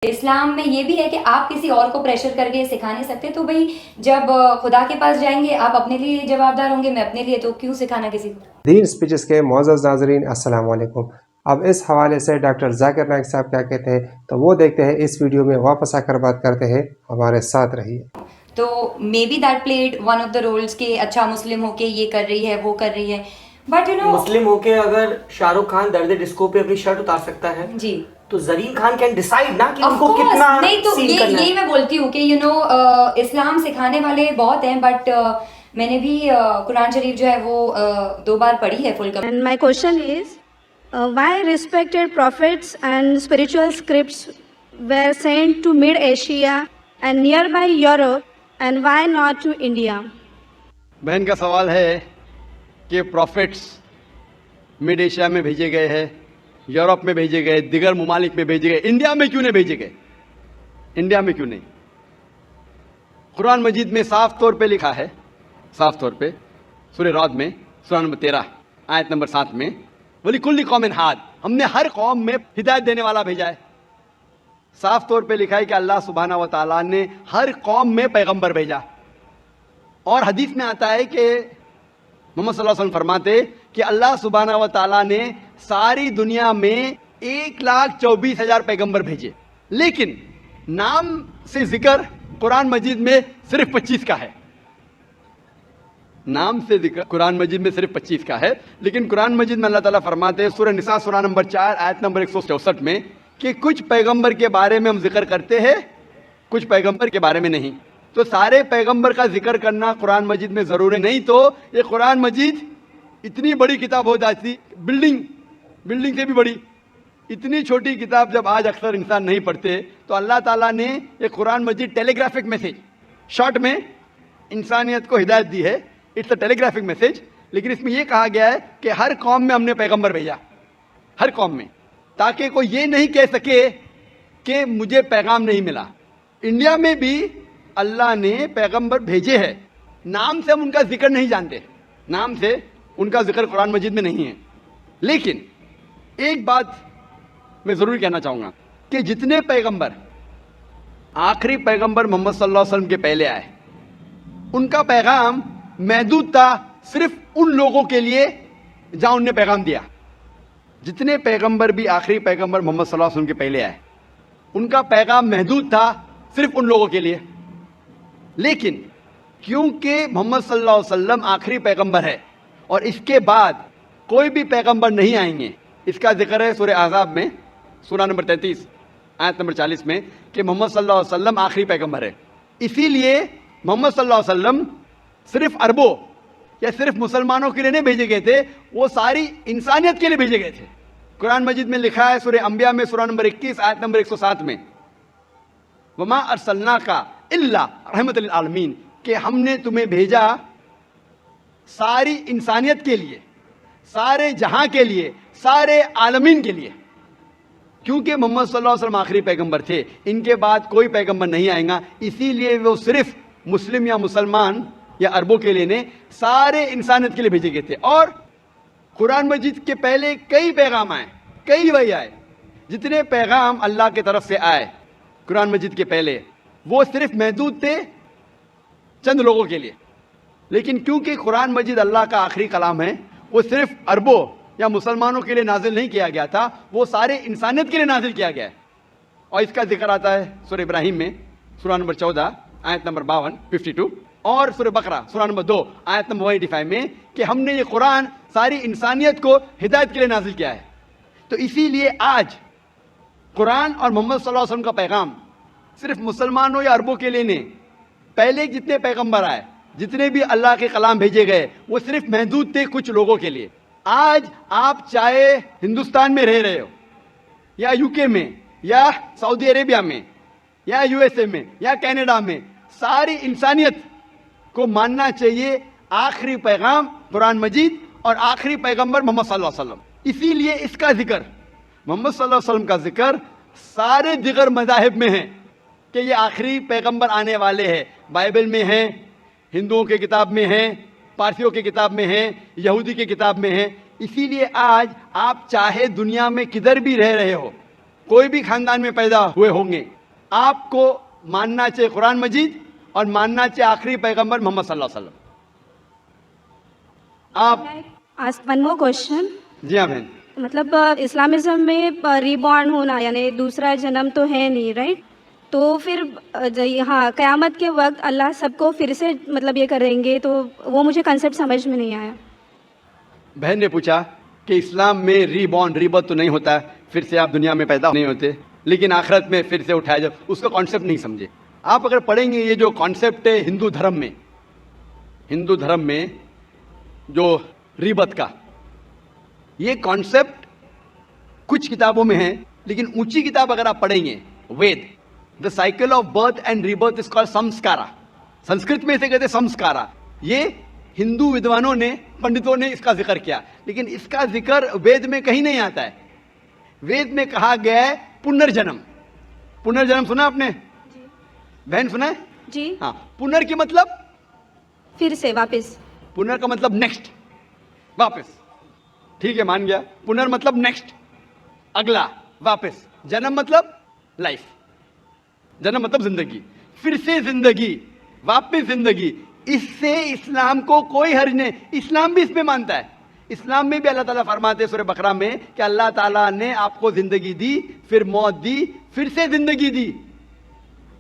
اسلام میں یہ بھی ہے کہ آپ کسی اور کو پریشر کر کے سکھا نہیں سکتے، تو بھائی جب خدا کے پاس جائیں گے آپ اپنے لیے جوابدار ہوں گے، میں اپنے لیے، تو کیوں سکھانا کسی کو۔ دین اسپیچز کے معزز ناظرین السلام علیکم۔ اب اس حوالے سے ڈاکٹر ذاکر نائک صاحب کیا کہتے ہیں تو وہ دیکھتے ہیں اس ویڈیو میں، واپس آ کر بات کرتے ہیں، ہمارے ساتھ رہیے۔ تو maybe that played one of the rules کہ اچھا مسلم ہو کے یہ کر رہی ہے وہ کر رہی ہے، بٹ یو نو مسلم ہو کے اگر شاہ رخ خان درد ڈسکو پہ اپنی شرٹ اتار سکتا ہے جی تو زرین خان کین ڈیسائیڈ نا کہ Of ان کو course، کتنا نہیں تو سین کرنا یہی ہے۔ میں بولتی ہوں کہ یو نو اسلام سکھانے والے بہت ہیں، بٹ میں نے بھی قرآن شریف جو ہے وہ 2 بار پڑھی ہے فل And my question is, why respected prophets and spiritual scripts were sent to Mid-Asia and nearby Europe, and why not to India? بہن کا سوال ہے کہ پروفٹس مڈ ایشیا میں بھیجے گئے ہیں، یورپ میں بھیجے گئے، دیگر ممالک میں بھیجے گئے، انڈیا میں کیوں نہیں بھیجے گئے؟ انڈیا میں کیوں نہیں؟ قرآن مجید میں صاف طور پہ لکھا ہے، صاف طور پہ سورہ رعد میں سورہ نمبر 13 آیت نمبر 7 میں، وَلِكُلِّ قَوْمٍ ہَادٍ، ہم نے ہر قوم میں ہدایت دینے والا بھیجا ہے۔ صاف طور پہ لکھا ہے کہ اللہ سبحانہ و تعالیٰ نے ہر قوم میں پیغمبر بھیجا، اور حدیث میں آتا ہے کہ محمد صلی اللہ علیہ وسلم فرماتے کہ اللہ سبحانہ و تعالیٰ نے ساری دنیا میں 1,24,000 پیغمبر بھیجے، لیکن نام سے ذکر قرآن مجید میں صرف 25 کا ہے۔ نام سے ذکر قرآن مجید میں صرف 25 کا ہے، لیکن قرآن مجید میں اللہ تعالیٰ فرماتے ہیں سورہ نساء سورہ نمبر 4 آیت نمبر 164 میں کہ کچھ پیغمبر کے بارے میں ہم ذکر کرتے ہیں، کچھ پیغمبر کے بارے میں نہیں۔ تو سارے پیغمبر کا ذکر کرنا قرآن مجید میں ضروری نہیں، تو یہ قرآن مجید اتنی بڑی کتاب ہو جاتی، بلڈنگ سے بھی بڑی، اتنی چھوٹی کتاب جب آج اکثر انسان نہیں پڑھتے، تو اللہ تعالیٰ نے یہ Quran Majid telegraphic message short میں انسانیت کو ہدایت دی ہے، it's a telegraphic message, لیکن اس میں یہ کہا گیا ہے کہ ہر قوم میں ہم نے پیغمبر بھیجا، ہر قوم میں، تاکہ کوئی یہ نہیں کہہ سکے کہ مجھے پیغام نہیں ملا۔ انڈیا میں بھی اللہ نے پیغمبر بھیجے ہیں، نام سے ہم ان کا ذکر نہیں جانتے، نام سے ان کا ذکر قرآن مجید میں نہیں ہے، لیکن ایک بات میں ضرور کہنا چاہوں گا کہ جتنے پیغمبر، آخری پیغمبر محمد صلی اللہ علیہ وسلم کے پہلے آئے، ان کا پیغام محدود تھا صرف ان لوگوں کے لیے جہاں ان نے پیغام دیا۔ جتنے پیغمبر بھی آخری پیغمبر محمد صلی اللہ علیہ وسلم کے پہلے آئے، ان کا پیغام محدود تھا صرف ان لوگوں کے لیے، لیکن کیونکہ محمد صلی اللہ علیہ وسلم آخری پیغمبر ہے اور اس کے بعد کوئی بھی پیغمبر نہیں آئیں گے، اس کا ذکر ہے سورہ احزاب میں سورہ نمبر 33 آیت نمبر 40 میں کہ محمد صلی اللہ علیہ وسلم آخری پیغمبر ہے۔ اسی لیے محمد صلی اللہ علیہ وسلم صرف عربوں یا صرف مسلمانوں کے لیے نہیں بھیجے گئے تھے، وہ ساری انسانیت کے لیے بھیجے گئے تھے۔ قرآن مجید میں لکھا ہے سورہ انبیاء میں سورہ نمبر 21 آیت نمبر 107 میں وَمَا أَرْسَلْنَاكَ إِلَّا رَحْمَةً لِلْعَالَمِينَ، کہ ہم نے تمہیں بھیجا ساری انسانیت کے لیے، سارے جہاں کے لیے، سارے عالمین کے لیے، کیونکہ محمد صلی اللہ علیہ وسلم آخری پیغمبر تھے، ان کے بعد کوئی پیغمبر نہیں آئے گا، اسی لیے وہ صرف مسلم یا مسلمان یا عربوں کے لیے نہیں، سارے انسانیت کے لیے بھیجے گئے تھے۔ اور قرآن مجید کے پہلے کئی پیغام آئے، کئی وحی آئے، جتنے پیغام اللہ کی طرف سے آئے قرآن مجید کے پہلے وہ صرف محدود تھے چند لوگوں کے لیے، لیکن کیونکہ قرآن مجید اللہ کا آخری کلام ہے، وہ صرف عربوں یا مسلمانوں کے لیے نازل نہیں کیا گیا تھا، وہ سارے انسانیت کے لیے نازل کیا گیا ہے۔ اور اس کا ذکر آتا ہے سورہ ابراہیم میں سورہ نمبر 14 آیت نمبر 52 اور سورہ بقرہ سورہ نمبر 2 آیت نمبر 185 میں کہ ہم نے یہ قرآن ساری انسانیت کو ہدایت کے لیے نازل کیا ہے۔ تو اسی لیے آج قرآن اور محمد صلی اللہ علیہ وسلم کا پیغام صرف مسلمانوں یا عربوں کے لیے نہیں، پہلے جتنے پیغمبر آئے، جتنے بھی اللہ کے کلام بھیجے گئے، وہ صرف محدود تھے کچھ لوگوں کے لیے۔ آج آپ چاہے ہندوستان میں رہ رہے ہو یا یو کے میں یا سعودی عربیہ میں یا یو ایس اے میں یا کینیڈا میں، ساری انسانیت کو ماننا چاہیے آخری پیغام قرآن مجید اور آخری پیغمبر محمد صلی اللہ علیہ وسلم۔ اسی لیے اس کا ذکر، محمد صلی اللہ علیہ وسلم کا ذکر سارے دیگر مذاہب میں ہے کہ یہ آخری پیغمبر آنے والے ہیں، بائبل میں ہیں، ہندوؤں کے کتاب میں ہیں، پارسیوں کی کتاب میں ہیں، یہودی کی کتاب میں ہیں۔ اسی لیے آج آپ چاہے دنیا میں کدھر بھی رہ رہے ہو، کوئی بھی خاندان میں پیدا ہوئے ہوں گے، آپ کو ماننا چاہیے قرآن مجید اور ماننا چاہیے آخری پیغمبر محمد صلی اللہ علیہ وسلم. آپ ask one more question. جی ہاں بہن. مطلب اسلامزم میں ریبورن ہونا یعنی دوسرا جنم تو ہے نہیں، رائٹ؟ تو پھر ہاں قیامت کے وقت اللہ سب کو پھر سے مطلب یہ کریں گے، تو وہ مجھے کنسیپٹ سمجھ میں نہیں آیا. بہن نے پوچھا کہ اسلام میں ریبرتھ تو نہیں ہوتا ہے، پھر سے آپ دنیا میں پیدا نہیں ہوتے، لیکن آخرت میں پھر سے اٹھایا جائے، اس کا کانسیپٹ نہیں سمجھے. آپ اگر پڑھیں گے یہ جو کانسیپٹ ہے ہندو دھرم میں جو ریبرتھ کا، یہ کانسیپٹ کچھ کتابوں میں ہے، لیکن اونچی کتاب اگر آپ پڑھیں گے Veda, the cycle of birth and rebirth is called samskara. Sanskrit میں اسے کہتے ہیں سمسکارا. یہ ہندو ودوانوں نے، پنڈتوں نے اس کا ذکر کیا، لیکن اس کا ذکر وید میں کہیں نہیں آتا ہے. وید میں کہا گیا ہے پنرجنم. پنرجنم سنا آپ نے بہن؟ سنا ہے جی. ہاں. پنر کی مطلب پھر سے واپس. پنر کا مطلب نیکسٹ، واپس. ٹھیک ہے، مان گیا. پنر مطلب نیکسٹ، اگلا، واپس. جنم مطلب لائف. جنم مطلب زندگی، پھر سے زندگی، واپس زندگی. اس سے اسلام کو کوئی حرج نہیں. اسلام بھی اس میں مانتا ہے. اسلام میں بھی اللہ تعالیٰ فرماتے ہیں سورہ بقرہ میں کہ اللہ تعالیٰ نے آپ کو زندگی دی، پھر موت دی، پھر سے زندگی دی.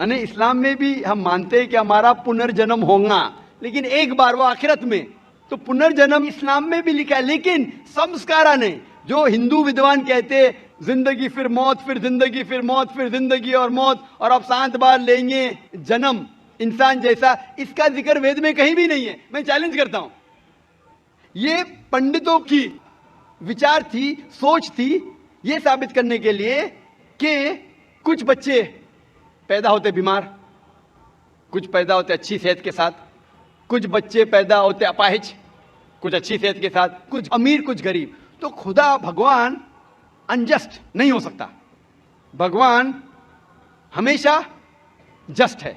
یعنی اسلام میں بھی ہم مانتے ہیں کہ ہمارا پنرجنم ہوگا، لیکن ایک بار، وہ آخرت میں. تو پنرجنم اسلام میں بھی لکھا ہے، لیکن سمسکارا نے، جو ہندو ودوان کہتے زندگی پھر موت، پھر زندگی، پھر موت، پھر زندگی اور موت، اور اب 7 بار لیں گے جنم انسان جیسا، اس کا ذکر وید میں کہیں بھی نہیں ہے. میں چیلنج کرتا ہوں. یہ پنڈتوں کی وچار تھی، سوچ تھی، یہ ثابت کرنے کے لیے کہ کچھ بچے پیدا ہوتے بیمار، کچھ پیدا ہوتے اچھی صحت کے ساتھ، کچھ بچے پیدا ہوتے اپاہج، کچھ اچھی صحت کے ساتھ، کچھ امیر کچھ غریب. تو خدا بھگوان انجسٹ نہیں ہو سکتا. بھگوان ہمیشہ جسٹ ہے.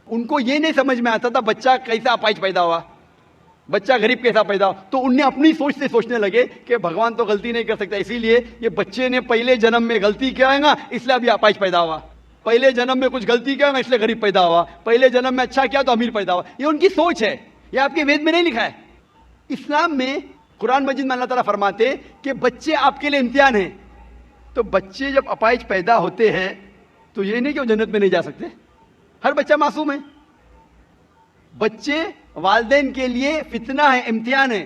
ان کو یہ نہیں سمجھ میں آتا تھا بچہ کیسا اپاہج پیدا ہوا، بچہ غریب کیسا پیدا ہوا. تو ان نے اپنی سوچ سے سوچنے لگے کہ بھگوان تو غلطی نہیں کر سکتا، اسی لیے یہ بچے نے پہلے جنم میں غلطی کیا ہے گا، اس لیے اب یہ اپاہج پیدا ہوا. پہلے جنم میں کچھ غلطی کیا ہے گا، اس لیے غریب پیدا ہوا. پہلے جنم میں اچھا کیا تو امیر پیدا ہوا. یہ ان کی سوچ ہے، یہ آپ کے وید میں نہیں لکھا ہے. اسلام میں قرآن مجید میں اللہ تعالیٰ فرماتے کہ بچے آپ کے لیے امتحان ہیں. تو بچے جب اپاہج پیدا ہوتے ہیں تو یہ نہیں کہ وہ جنت میں نہیں جا سکتے. ہر بچہ معصوم ہے. بچے والدین کے لیے فتنہ ہے، امتحان ہے.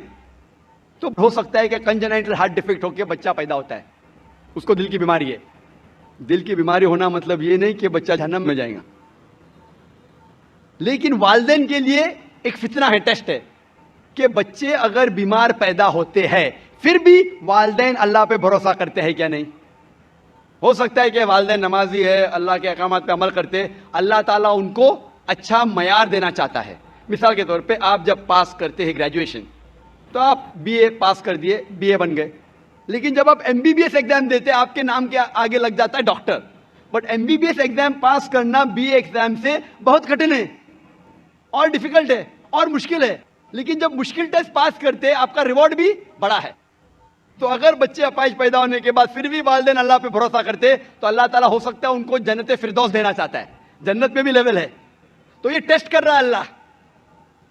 تو ہو سکتا ہے کہ کنجنائٹل ہارٹ ڈیفیکٹ ہو کے بچہ پیدا ہوتا ہے، اس کو دل کی بیماری ہے. دل کی بیماری ہونا مطلب یہ نہیں کہ بچہ جہنم میں جائے گا، لیکن والدین کے لیے ایک فتنہ ہے، ٹیسٹ ہے کہ بچے اگر بیمار پیدا ہوتے ہیں پھر بھی والدین اللہ پہ بھروسہ کرتے ہیں کیا نہیں. ہو سکتا ہے کہ والدین نمازی ہے، اللہ کے احکامات پہ عمل کرتے، اللہ تعالیٰ ان کو اچھا معیار دینا چاہتا ہے. مثال کے طور پہ آپ جب پاس کرتے ہیں گریجویشن، تو آپ بی اے پاس کر دیے، بی اے بن گئے، لیکن جب آپ M B B S exam دیتے آپ کے نام کے آگے لگ جاتا ہے doctor. But M B B S exam pass کرنا بی اے ایگزام سے بہت کٹھن ہے اور ڈیفیکلٹ ہے اور مشکل ہے. لیکن جب مشکل ٹیسٹ پاس کرتے آپ کا ریوارڈ بھی بڑا ہے. تو اگر بچے اپاہج پیدا ہونے کے بعد پھر بھی والدین اللہ پہ بھروسہ کرتے تو اللہ تعالیٰ ہو سکتا ہے ان کو جنت فردوس دینا چاہتا ہے. جنت میں بھی لیول ہے. تو یہ ٹیسٹ کر رہا ہے اللہ.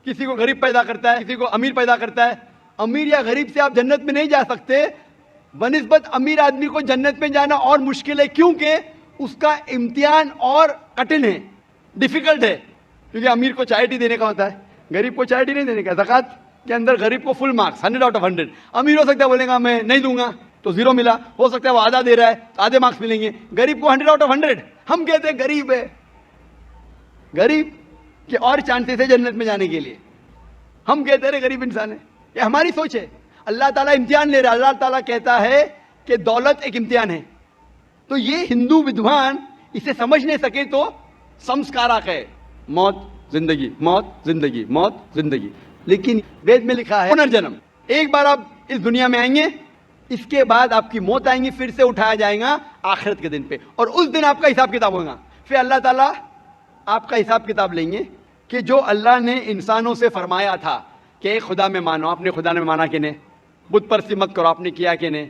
کسی کو غریب پیدا کرتا ہے، کسی کو امیر پیدا کرتا ہے. امیر یا غریب سے آپ جنت میں نہیں جا سکتے، بنسبت امیر آدمی کو جنت میں جانا اور مشکل ہے، کیونکہ اس کا امتحان اور کٹھن ہے، ڈیفیکلٹ ہے. کیونکہ امیر کو چیریٹی دینے کا ہوتا ہے، غریب کو چیریٹی نہیں دینے کا. زکوٰۃ کے اندر غریب کو فل مارکس 100 آؤٹ آف 100. امیر ہو سکتا ہے بولے گا میں نہیں دوں گا تو 0 ملا، ہو سکتا ہے وہ آدھا دے رہا ہے تو آدھے مارکس ملیں گے. غریب کو 100 آؤٹ آف 100. ہم کہتے ہیں غریب ہے، غریب کے اور چانسز ہے جنت میں جانے کے لیے. ہم کہتے ہیں غریب انسان ہے. یہ ہماری سوچ ہے. اللہ تعالیٰ امتحان لے رہا ہے. اللہ تعالیٰ کہتا ہے کہ دولت ایک امتحان ہے. تو یہ ہندو ودوان اسے سمجھ نہیں سکے تو سمسکارا ہے، موت زندگی، موت زندگی، موت زندگی. لیکن وید میں لکھا ہے پنرجنم. ایک بار آپ اس دنیا میں آئیں گے، اس کے بعد آپ کی موت آئیں گی، پھر سے اٹھایا جائے گا آخرت کے دن پہ، اور اس دن آپ کا حساب کتاب ہوگا. پھر اللہ تعالیٰ آپ کا حساب کتاب لیں گے کہ جو اللہ نے انسانوں سے فرمایا تھا کہ ایک خدا میں مانو، آپ نے خدا میں مانا کہ نہیں، بت پرستی مت کرو، آپ نے کیا کہ نہیں،